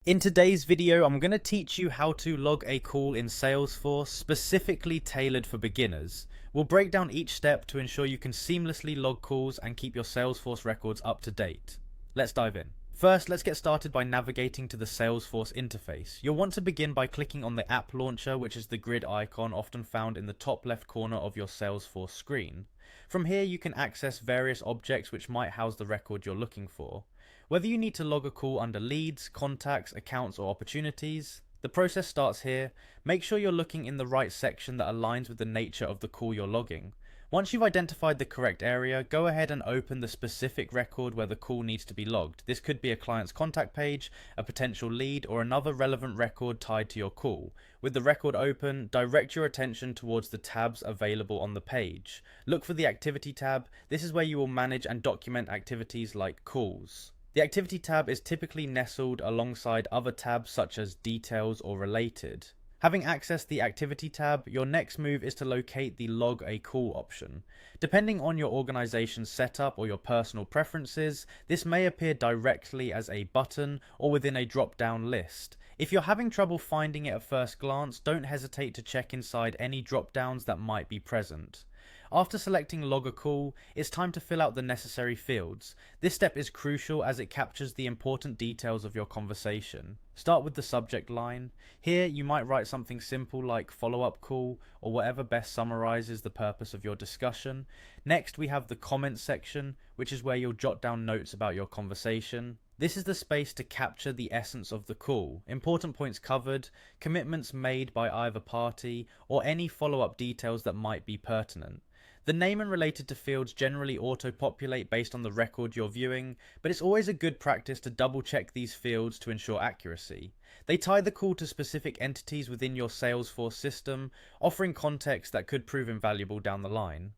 In today's video, I'm going to teach you how to log a call in Salesforce specifically tailored for beginners. We'll break down each step to ensure you can seamlessly log calls and keep your Salesforce records up to date. Let's dive in. First, let's get started by navigating to the Salesforce interface. You'll want to begin by clicking on the app launcher, which is the grid icon often found in the top left corner of your Salesforce screen. From here, you can access various objects which might house the record you're looking for. Whether you need to log a call under leads, contacts, accounts, or opportunities, the process starts here. Make sure you're looking in the right section that aligns with the nature of the call you're logging. Once you've identified the correct area, go ahead and open the specific record where the call needs to be logged. This could be a client's contact page, a potential lead, or another relevant record tied to your call. With the record open, direct your attention towards the tabs available on the page. Look for the Activity tab. This is where you will manage and document activities like calls. The Activity tab is typically nestled alongside other tabs such as Details or Related. Having accessed the Activity tab, your next move is to locate the Log a Call option. Depending on your organization's setup or your personal preferences, this may appear directly as a button or within a drop-down list. If you're having trouble finding it at first glance, don't hesitate to check inside any drop-downs that might be present. After selecting Log a Call, it's time to fill out the necessary fields. This step is crucial as it captures the important details of your conversation. Start with the subject line. Here, you might write something simple like follow-up call or whatever best summarizes the purpose of your discussion. Next, we have the comments section, which is where you'll jot down notes about your conversation. This is the space to capture the essence of the call, important points covered, commitments made by either party, or any follow-up details that might be pertinent. The name and related to fields generally auto-populate based on the record you're viewing, but it's always a good practice to double-check these fields to ensure accuracy. They tie the call to specific entities within your Salesforce system, offering context that could prove invaluable down the line.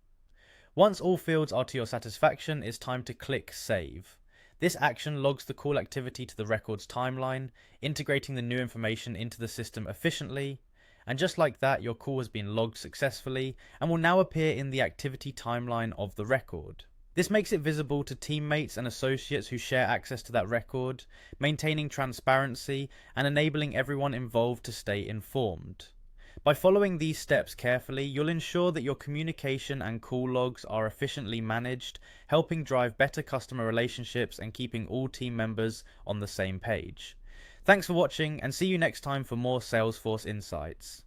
Once all fields are to your satisfaction, it's time to click Save. This action logs the call activity to the record's timeline, integrating the new information into the system efficiently. And just like that, your call has been logged successfully and will now appear in the activity timeline of the record. This makes it visible to teammates and associates who share access to that record, maintaining transparency and enabling everyone involved to stay informed. By following these steps carefully, you'll ensure that your communication and call logs are efficiently managed, helping drive better customer relationships and keeping all team members on the same page. Thanks for watching, and see you next time for more Salesforce insights.